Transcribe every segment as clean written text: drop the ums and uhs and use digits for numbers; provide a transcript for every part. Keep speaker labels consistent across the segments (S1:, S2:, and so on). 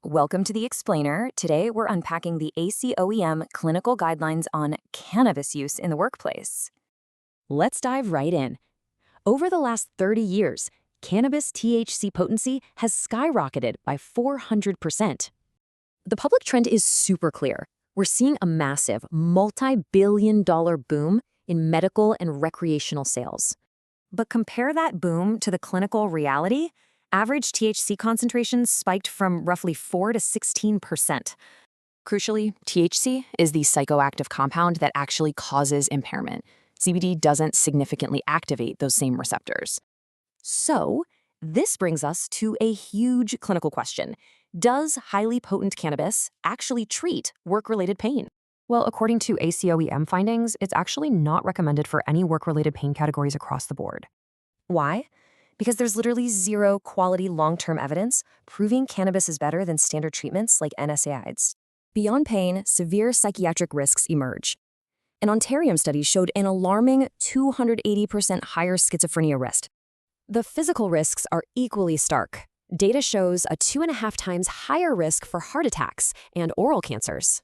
S1: Welcome to The Explainer. Today, we're unpacking the ACOEM clinical guidelines on cannabis use in the workplace. Let's dive right in. Over the last 30 years, cannabis THC potency has skyrocketed by 400%. The public trend is super clear. We're seeing a massive, multi-billion-dollar boom in medical and recreational sales. But compare that boom to the clinical reality. Average THC concentrations spiked from roughly 4 to 16%. Crucially, THC is the psychoactive compound that actually causes impairment. CBD doesn't significantly activate those same receptors. So, this brings us to a huge clinical question. Does highly potent cannabis actually treat work-related pain? Well, according to ACOEM findings, it's actually not recommended for any work-related pain categories across the board. Why? Because there's literally zero quality long-term evidence proving cannabis is better than standard treatments like NSAIDs. Beyond pain, severe psychiatric risks emerge. An Ontario study showed an alarming 280% higher schizophrenia risk. The physical risks are equally stark. Data shows a 2.5 times higher risk for heart attacks and oral cancers.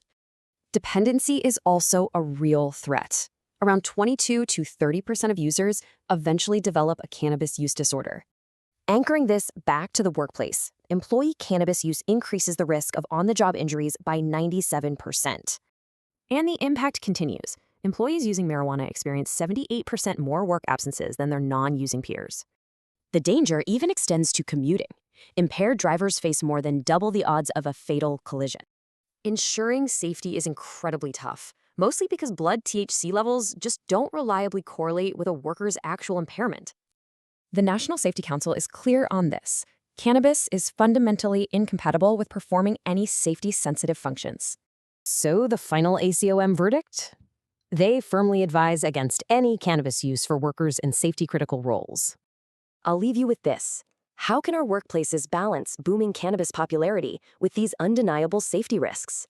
S1: Dependency is also a real threat. Around 22 to 30% of users eventually develop a cannabis use disorder. Anchoring this back to the workplace, employee cannabis use increases the risk of on-the-job injuries by 97%. And the impact continues. Employees using marijuana experience 78% more work absences than their non-using peers. The danger even extends to commuting. Impaired drivers face more than double the odds of a fatal collision. Ensuring safety is incredibly tough, mostly because blood THC levels just don't reliably correlate with a worker's actual impairment. The National Safety Council is clear on this. Cannabis is fundamentally incompatible with performing any safety-sensitive functions. So the final ACOM verdict? They firmly advise against any cannabis use for workers in safety-critical roles. I'll leave you with this. How can our workplaces balance booming cannabis popularity with these undeniable safety risks?